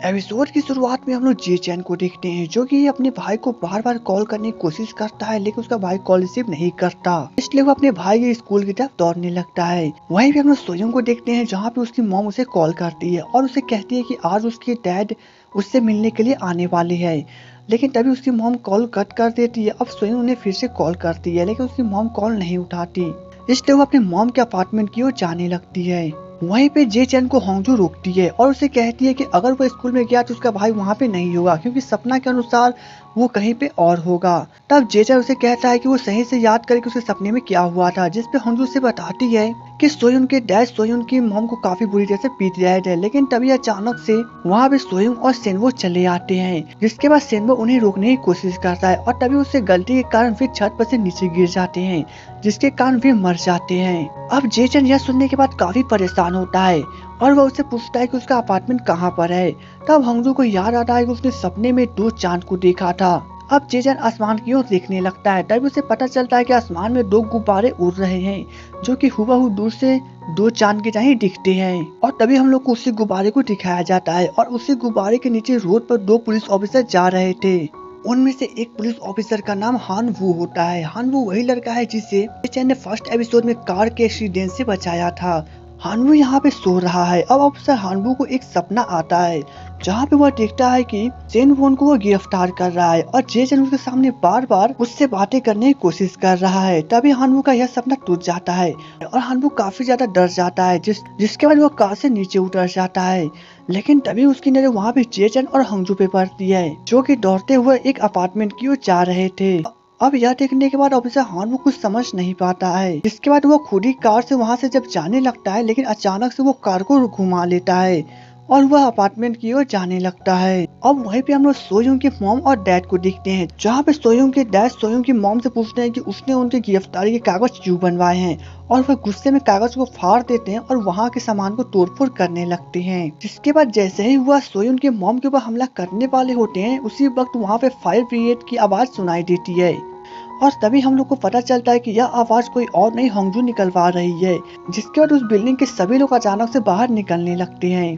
Episode की शुरुआत में हम लोग जे चैन को देखते हैं जो कि अपने भाई को बार बार कॉल करने की कोशिश करता है, लेकिन उसका भाई कॉल रिसीव नहीं करता, इसलिए वो अपने भाई के स्कूल की तरफ दौड़ने लगता है। वहीं भी हम लोग सोयम को देखते हैं जहाँ पे उसकी मॉम उसे कॉल करती है और उसे कहती है कि आज उसके डैड उससे मिलने के लिए आने वाले है, लेकिन तभी उसकी मॉम कॉल कट कर देती है। अब सोयम उन्हें फिर से कॉल करती है, लेकिन उसकी मॉम कॉल नहीं उठाती, इसलिए वो अपने मॉम के अपार्टमेंट की ओर जाने लगती है। वहीं पे जे चैन को होंगजू रोकती है और उसे कहती है कि अगर वो स्कूल में गया तो उसका भाई वहाँ पे नहीं होगा, क्योंकि सपना के अनुसार वो कहीं पे और होगा। तब जे चैन उसे कहता है कि वो सही से याद करे कि उसके सपने में क्या हुआ था, जिस पे होंगजू से बताती है कि सोयुन के डैड सोयुन की मॉम को काफी बुरी तरह से पीट रहे थे, लेकिन तभी अचानक से वहाँ पे सोयुन और सेनवो चले आते हैं, जिसके बाद सेनवो उन्हें रोकने की कोशिश करता है और तभी उससे गलती के कारण वे छत पर से नीचे गिर जाते हैं, जिसके कारण वे मर जाते हैं। अब जे चैन यह सुनने के बाद काफी परेशान होता है और वह उससे पूछता है कि उसका अपार्टमेंट कहाँ पर है। तब होंगजू को याद आता है कि उसने सपने में 2 चांद को देखा था। अब जे चैन आसमान की ओर देखने लगता है, तभी उसे पता चलता है कि आसमान में 2 गुब्बारे उड़ रहे हैं जो कि हुबहू दूर से 2 चांद के जैसे दिखते हैं। और तभी हम लोग को उसी गुब्बारे को दिखाया जाता है और उसी गुब्बारे के नीचे रोड पर 2 पुलिस ऑफिसर जा रहे थे। उनमें से एक पुलिस ऑफिसर का नाम हान वू होता है। हान वू वही लड़का है जिसे जे चैन ने फर्स्ट एपिसोड में कार के एक्सीडेंट से बचाया था। हानवू यहाँ पे सो रहा है। अब अफसर हानवू को एक सपना आता है जहाँ पे वह देखता है कि सेन वोन को वो गिरफ्तार कर रहा है और जे चैन उसके सामने बार बार उससे बातें करने की कोशिश कर रहा है। तभी हानवू का यह सपना टूट जाता है और हानवू काफी ज्यादा डर जाता है, जिसके बाद वो कार से नीचे उतर जाता है। लेकिन तभी उसकी नजर वहाँ पे जे चैन और होंगजू पे पड़ती है जो कि दौड़ते हुए एक अपार्टमेंट की ओर जा रहे थे। अब यह देखने के बाद ऑफिसर हान वो कुछ समझ नहीं पाता है, जिसके बाद वो खुद ही कार से वहां से जब जाने लगता है, लेकिन अचानक से वो कार को घुमा लेता है और वह अपार्टमेंट की ओर जाने लगता है। अब वहीं पे हम लोग सोयुंग के मॉम और डैड को देखते हैं, जहाँ पे सोयुंग के डैड सोयुंग की मॉम से पूछते हैं कि उसने उनके गिरफ्तारी के कागज क्यों बनवाए हैं, और वह गुस्से में कागज को फाड़ देते हैं और वहाँ के सामान को तोड़फोड़ करने लगते हैं। जिसके बाद जैसे ही वह सोयुंग के मॉम के ऊपर हमला करने वाले होते हैं, उसी वक्त वहाँ पे फायर ब्रिगेड की आवाज सुनाई देती है और तभी हम लोग को पता चलता है कि यह आवाज कोई और नहीं होंगजू निकलवा रही है। जिसके बाद उस बिल्डिंग के सभी लोग अचानक से बाहर निकलने लगते हैं।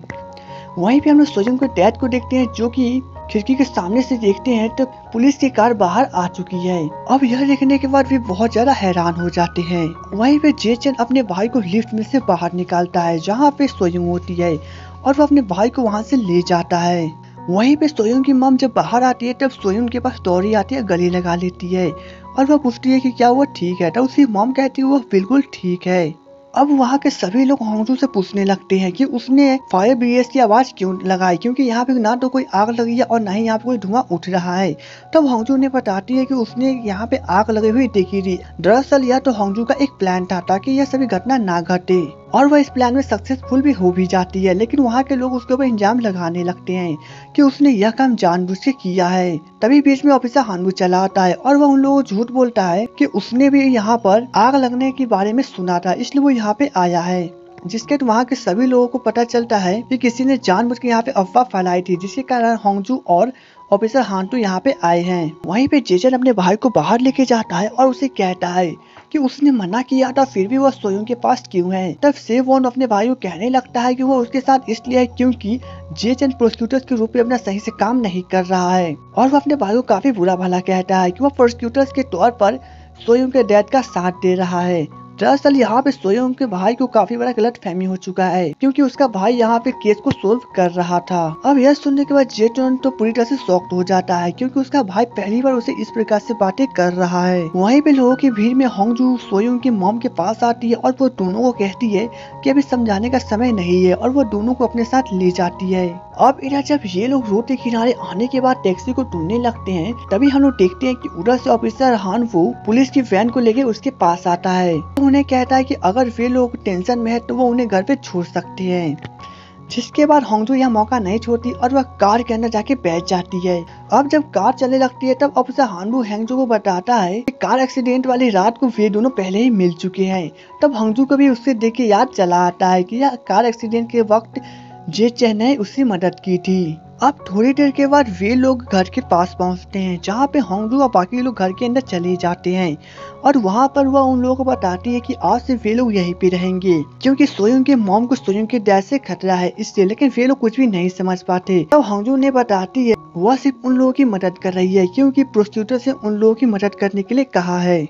वहीं पे हम लोग सोयुंग के डैड को देखते हैं जो कि खिड़की के सामने से देखते हैं तो पुलिस की कार बाहर आ चुकी है। अब यह देखने के बाद वे बहुत ज्यादा हैरान हो जाते हैं। वहीं पे जे चैन अपने भाई को लिफ्ट में से बाहर निकालता है जहाँ पे सोयुंग होती है और वो अपने भाई को वहाँ से ले जाता है। वहीं पे सोयुंग की मॉम जब बाहर आती है तब सोयुंग के पास दौड़ी आती है, गले लगा लेती है और वह पूछती है कि क्या वो ठीक है। तब उसकी मॉम कहती है वो बिल्कुल ठीक है। अब वहाँ के सभी लोग होंगजू से पूछने लगते हैं कि उसने फायर ब्रिगेड की आवाज क्यों लगाई, क्योंकि यहाँ पे ना तो कोई आग लगी है और ना ही यहाँ पे कोई धुआं उठ रहा है। तब होंगजू ने बताती है कि उसने यहाँ पे आग लगी हुई देखी थी। दरअसल यह तो होंगजू का एक प्लान था ताकि यह सभी घटना ना घटे और वह इस प्लान में सक्सेसफुल भी हो भी जाती है, लेकिन वहाँ के लोग उसके ऊपर इल्जाम लगाने लगते हैं कि उसने यह काम जानबूझ के किया है। तभी बीच में ऑफिसर हानवू चला आता है और वह उन लोगों को झूठ बोलता है कि उसने भी यहाँ पर आग लगने के बारे में सुना था, इसलिए वो यहाँ पे आया है। जिसके वहाँ के सभी लोगों को पता चलता है कि किसी ने जानबूझ के यहाँ पे अफवाह फैलाई थी, जिसके कारण होंगजू और ऑफिसर हानटू यहाँ पे आए हैं। वहीं पे जे चैन अपने भाई को बाहर लेके जाता है और उसे कहता है कि उसने मना किया था फिर भी वह सोयुंग के पास क्यों है। तब सेवॉन अपने भाई को कहने लगता है कि वो उसके साथ इसलिए है क्योंकि जे चैन प्रोसिक्यूटर्स के रूप में अपना सही से काम नहीं कर रहा है, और वह अपने भाई को काफी बुरा भला कहता है कि वह प्रोसिक्यूटर्स के तौर पर सोयुंग के डैड का साथ दे रहा है। दरअसल यहाँ पे सोयुंग के भाई को काफी बड़ा गलत फहमी हो चुका है, क्योंकि उसका भाई यहाँ पे केस को सोल्व कर रहा था। अब यह सुनने के बाद जे चैन तो पूरी तरह से शॉक्ड हो जाता है, क्योंकि उसका भाई पहली बार उसे इस प्रकार से बातें कर रहा है। वहीं पे लोगों की भीड़ में होंगजू सोयुंग की मॉम के पास आती है और वो दोनों को कहती है कि अभी समझाने का समय नहीं है, और वो दोनों को अपने साथ ले जाती है। अब इधर जब ये लोग रोड के किनारे आने के बाद टैक्सी को ढूंढने लगते हैं, तभी हम लोग देखते हैं कि उधर से ऑफिसर हान वो पुलिस की वैन को लेके उसके पास आता है। उन्हें कहता है कि अगर वे लोग टेंशन में है तो वो उन्हें घर पे छोड़ सकते हैं। जिसके बाद होंगजू यह मौका नहीं छोड़ती और वह कार के अंदर जाके बैठ जाती है। अब जब कार चलने लगती है तब ऑफिसर हानवू होंगजू को बताता है कि कार एक्सीडेंट वाली रात को वे दोनों पहले ही मिल चुके हैं। तब होंगजू को भी उससे देख के याद चला आता है कि यह कार एक्सीडेंट के वक्त जे चैन ने उसकी मदद की थी। अब थोड़ी देर के बाद वे लोग घर के पास पहुंचते हैं, जहां पे होंगजू और बाकी लोग घर के अंदर चले जाते हैं और वहां पर वह उन लोगों को बताती है कि आज से वे लोग यहीं पे रहेंगे, क्योंकि सोयोंग के मॉम को सोयोंग के डैड से खतरा है इसलिए। लेकिन वे लोग कुछ भी नहीं समझ पाते। तब होंगजू ने बताती है वह सिर्फ उन लोगों की मदद कर रही है, क्योंकि प्रोस्टिट्यूटर से उन लोगों की मदद करने के लिए कहा है।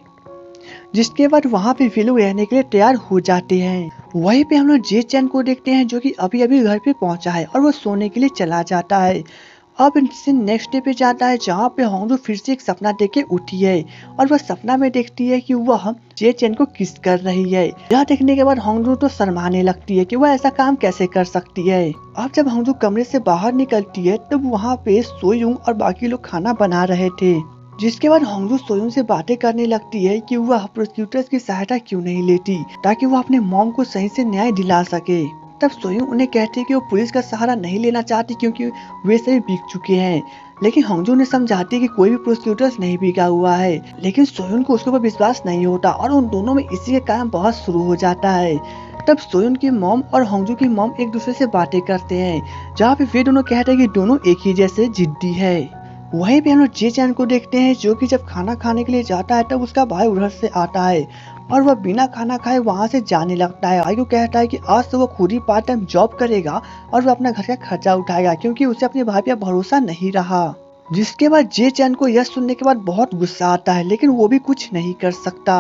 जिसके बाद वहाँ पे वे लोग रहने के लिए तैयार हो जाते हैं। वहीं पे हम लोग जे चैन को देखते हैं, जो कि अभी अभी घर पे पहुंचा है और वो सोने के लिए चला जाता है। अब इनसे नेक्स्ट डे पे जाता है, जहाँ पे होंगजू फिर से एक सपना देख के उठी है और वह सपना में देखती है कि वह जे चैन को किस कर रही है। यह देखने के बाद होंगजू तो शर्माने लगती है कि वह ऐसा काम कैसे कर सकती है। अब जब होंगजू कमरे से बाहर निकलती है तब वहाँ पे सोयोंग और बाकी लोग खाना बना रहे थे। जिसके बाद होंगजू सोयोंग से बातें करने लगती है कि वह प्रोसिक्यूटर्स की सहायता क्यों नहीं लेती, ताकि वह अपने मॉम को सही से न्याय दिला सके। तब सोयोंग उन्हें कहती है कि वो पुलिस का सहारा नहीं लेना चाहती, क्योंकि वे सभी बिक चुके हैं। लेकिन होंगजू ने समझाती है कि कोई भी प्रोसिक्यूटर्स नहीं बिका हुआ है। लेकिन सोयोंग को उसके ऊपर विश्वास नहीं होता और उन दोनों में इसी के कारण बहुत शुरू हो जाता है। तब सोयोंग की मॉम और होंगजू की मॉम एक दूसरे से बातें करते हैं, जहाँ पे वे दोनों कहते हैं कि दोनों एक ही जैसे जिद्दी है। वहीं पे हम लोग जे चैन को देखते हैं, जो कि जब खाना खाने के लिए जाता है तब उसका भाई उधर से आता है और वह बिना खाना खाए वहां से जाने लगता है। भाई को कहता है कि आज से वो खुद ही पार्ट टाइम जॉब करेगा और वो अपना घर का खर्चा उठाएगा, क्योंकि उसे अपने भाई पे भरोसा नहीं रहा। जिसके बाद जे चैन को यह सुनने के बाद बहुत गुस्सा आता है, लेकिन वो भी कुछ नहीं कर सकता।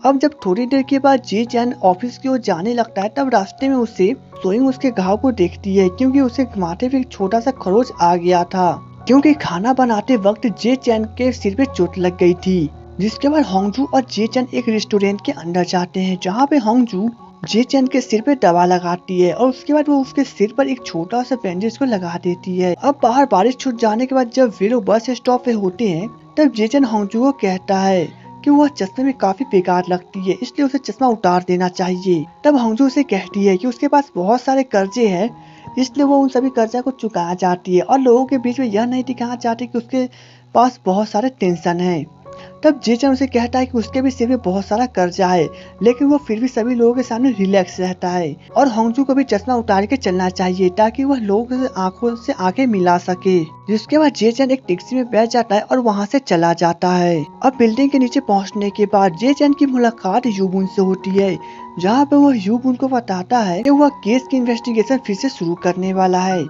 अब जब थोड़ी देर के बाद जे चैन ऑफिस की ओर जाने लगता है तब रास्ते में उसे सोयोंग उसके घाव को देखती है, क्योंकि उसे माथे पे एक छोटा सा खरोच आ गया था, क्योंकि खाना बनाते वक्त जे चैन के सिर पे चोट लग गई थी। जिसके बाद होंगजू और जे चैन एक रेस्टोरेंट के अंदर जाते हैं, जहाँ पे होंगजू जे चैन के सिर पे दवा लगाती है और उसके बाद वो उसके सिर पर एक छोटा सा बैंडेज को लगा देती है। अब बाहर बारिश छूट जाने के बाद जब वे लोग बस स्टॉप पे होते हैं तब जे चैन होंगजू को कहता है कि वह चश्मे में काफी बेकार लगती है, इसलिए उसे चश्मा उतार देना चाहिए। तब होंगजू उसे कहती है कि उसके पास बहुत सारे कर्जे हैं, इसलिए वो उन सभी कर्जा को चुकाना चाहती है और लोगों के बीच में यह नहीं दिखाना चाहती कि उसके पास बहुत सारे टेंशन है। तब जे चैन उसे कहता है कि उसके भी सिर में बहुत सारा कर्जा है, लेकिन वो फिर भी सभी लोगों के सामने रिलैक्स रहता है और होंगजू को भी चश्मा उतार के चलना चाहिए, ताकि वह लोगों से आंखों से आंखें मिला सके। जिसके बाद जे चैन एक टैक्सी में बैठ जाता है और वहाँ से चला जाता है। अब बिल्डिंग के नीचे पहुँचने के बाद जे चैन की मुलाकात यूबुन से होती है, जहाँ पे वह यूबुन को बताता है कि वह केस की इन्वेस्टिगेशन फिर से शुरू करने वाला है।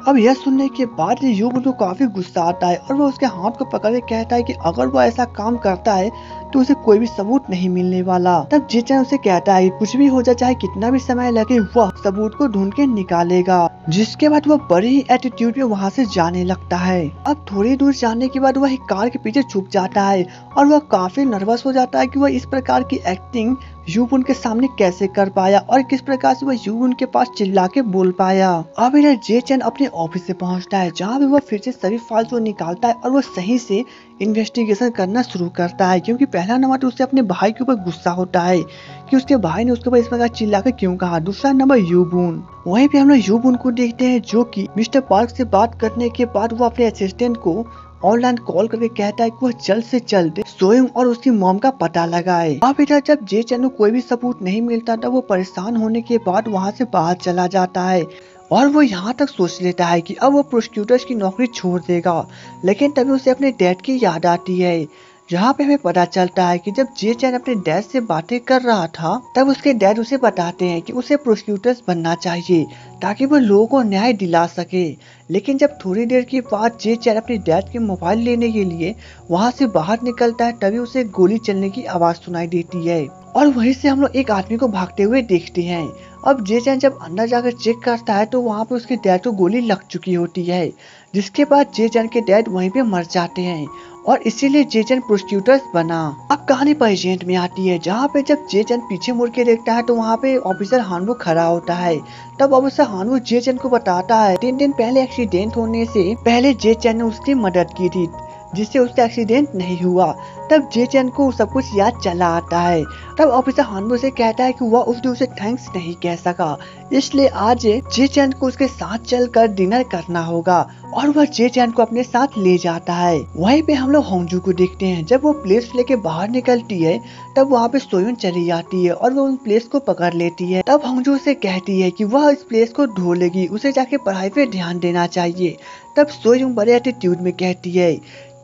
अब यह सुनने के बाद यूबुन को काफी गुस्सा आता है और वह उसके हाथ को पकड़ के कहता है कि अगर वह ऐसा काम करता है तो उसे कोई भी सबूत नहीं मिलने वाला। तब जे चैन उसे कहता है कुछ भी हो जाए, चाहे कितना भी समय लगे, वह सबूत को ढूंढ के निकालेगा। जिसके बाद वह बड़ी ही एटीट्यूड में वहाँ से जाने लगता है। अब थोड़ी दूर जाने के बाद वह एक कार के पीछे छुप जाता है और वह काफी नर्वस हो जाता है कि वह इस प्रकार की एक्टिंग यूबुन के सामने कैसे कर पाया और किस प्रकार से वह यूबुन के पास चिल्ला के बोल पाया। अब इधर जे चैन अपने ऑफिस से पहुंचता है, जहाँ पे वह फिर से सभी फाइल्स को निकालता है और वह सही से इन्वेस्टिगेशन करना शुरू करता है, क्योंकि पहला नंबर तो उसे अपने भाई के ऊपर गुस्सा होता है कि उसके भाई ने उसके ऊपर इस प्रकार चिल्ला कर क्यों कहा। दूसरा नंबर यूबुन। वहीं पे हम लोग यूबुन को देखते हैं, जो कि मिस्टर पार्क से बात करने के बाद वो अपने असिस्टेंट को ऑनलाइन कॉल करके कहता है कि वह जल्द से जल्द सोयोंग और उसकी मॉम का पता लगाए। अब इधर जब जे चैन को कोई भी सबूत नहीं मिलता तब वो परेशान होने के बाद वहाँ से बाहर चला जाता है और वो यहाँ तक सोच लेता है कि अब वो प्रोसिक्यूटर्स की नौकरी छोड़ देगा। लेकिन तभी उसे अपने डैड की याद आती है, जहाँ पे हमें पता चलता है कि जब जे चैन अपने डैड से बातें कर रहा था तब उसके डैड उसे बताते हैं कि उसे प्रोसिक्यूटर्स बनना चाहिए ताकि वो लोगों को न्याय दिला सके। लेकिन जब थोड़ी देर के बाद जे चैन अपने डैड के मोबाइल लेने के लिए वहाँ से बाहर निकलता है, तभी उसे गोली चलने की आवाज सुनाई देती है और वहीं से हम लोग एक आदमी को भागते हुए देखते हैं। अब जे चैन जब अंदर जाकर चेक करता है तो वहाँ पे उसके डैड को गोली लग चुकी होती है, जिसके बाद जे चैन के डैड वहीं पे मर जाते हैं और इसीलिए जे चैन प्रोसिक्यूटर्स बना। अब कहानी प्रेजेंट में आती है, जहाँ पे जब जे चैन पीछे मुड़ के देखता है तो वहाँ पे ऑफिसर हानवो खड़ा होता है। तब ऑफिसर हानवो जे चैन को बताता है 3 दिन पहले एक्सीडेंट होने से पहले जे चैन ने उसकी मदद की थी, जिससे उसका एक्सीडेंट नहीं हुआ। तब जे चैन को सब कुछ याद चला आता है। तब ऑफिसर हानवू से कहता है कि वह उस दिन उसे थैंक्स नहीं कह सका, इसलिए आज जे चैन को उसके साथ चलकर डिनर करना होगा और वह जे चैन को अपने साथ ले जाता है। वहीं पे हम लोग होंजू को देखते हैं। जब वो प्लेट्स लेके बाहर निकलती है तब वहाँ पे सोयून चली जाती है और वो उन प्लेट्स को पकड़ लेती है। तब होंजू से कहती है कि वह इस प्लेट्स को ढो लेगी, उसे जाके पढ़ाई पे ध्यान देना चाहिए। तब सोयून बड़े एटीट्यूड में कहती है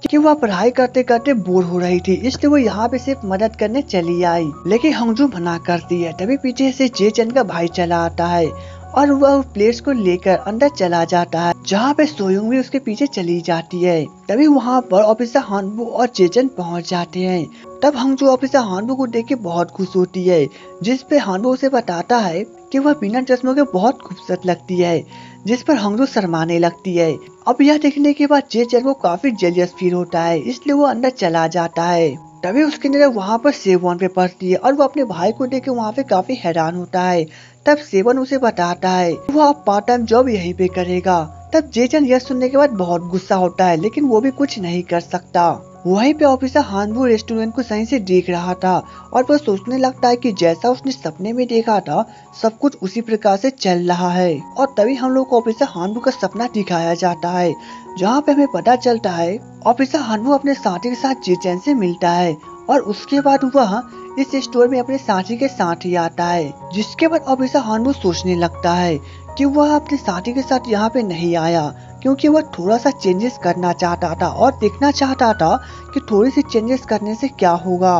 कि वह पढ़ाई करते करते बोर हो रही थी, इसलिए वो यहाँ पे सिर्फ मदद करने चली आई, लेकिन होंजू मना करती है। तभी पीछे से जे चैन का भाई चला आता है और वह प्लेट्स को लेकर अंदर चला जाता है, जहाँ पे सोयूंग भी उसके पीछे चली जाती है। तभी वहाँ पर ऑफिसर हानवू और जे चैन पहुँच जाते हैं। तब होंजू ऑफिसर हानवू को देख के बहुत खुश होती है, जिस पे हानवू उसे बताता है कि वह बिना चश्मों के बहुत खूबसूरत लगती है, जिस पर होंजू शर्माने लगती है। अब यह देखने के बाद जे चैन को काफी जेलियस फील होता है, इसलिए वो अंदर चला जाता है। तभी उसकी नजर वहाँ पर सेवन पे पड़ती है और वो अपने भाई को देख के वहाँ पे काफी हैरान होता है। तब सेवन उसे बताता है वो अब पार्ट टाइम जॉब यहीं पे करेगा। तब जे चैन यह सुनने के बाद बहुत गुस्सा होता है, लेकिन वो भी कुछ नहीं कर सकता। वहीं पे ऑफिसर हानवू रेस्टोरेंट को सही से देख रहा था और वो सोचने लगता है कि जैसा उसने सपने में देखा था सब कुछ उसी प्रकार से चल रहा है। और तभी हम लोग को ऑफिसर हानवू का सपना दिखाया जाता है, जहाँ पे हमें पता चलता है ऑफिसर हानवू अपने साथी के साथ जे चैन से मिलता है और उसके बाद वह इस स्टोर में अपने साथी के साथ ही आता है। जिसके बाद ऑफिसर हानवू सोचने लगता है कि वह अपने साथी के साथ यहाँ पे नहीं आया क्योंकि वह थोड़ा सा चेंजेस करना चाहता था और देखना चाहता था कि थोड़ी सी चेंजेस करने से क्या होगा।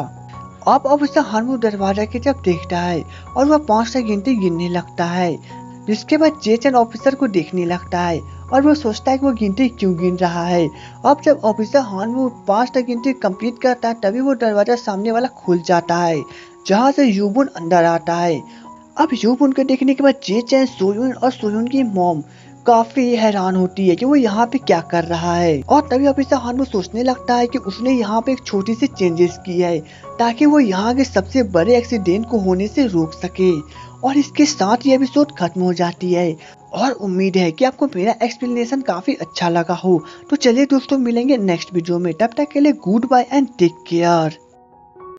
अब ऑफिसर हानवू दरवाजा की तरफ देखता है और वह 5 तक गिनने लगता है। जिसके बाद जे चैन ऑफिसर को देखने लगता है और वो सोचता है कि वो गिनती क्यों गिन रहा है। अब जब ऑफिसर हानवू 5 तक गिनती कंप्लीट करता है तभी वो दरवाजा सामने वाला खुल जाता है, जहाँ से यूबुन अंदर आता है। अब यूबुन को देखने के बाद जे चैन, सोयून और सोयून की मॉम काफी हैरान होती है कि वो यहाँ पे क्या कर रहा है। और तभी ऑफिसर हानवू सोचने लगता है कि उसने यहाँ पे एक छोटी सी चेंजेस की है ताकि वो यहाँ के सबसे बड़े एक्सीडेंट को होने से रोक सके। और इसके साथ ये एपिसोड खत्म हो जाती है और उम्मीद है कि आपको मेरा एक्सप्लेनेशन काफी अच्छा लगा हो। तो चलिए दोस्तों, मिलेंगे नेक्स्ट वीडियो में, तब तक के लिए goodbye and take care.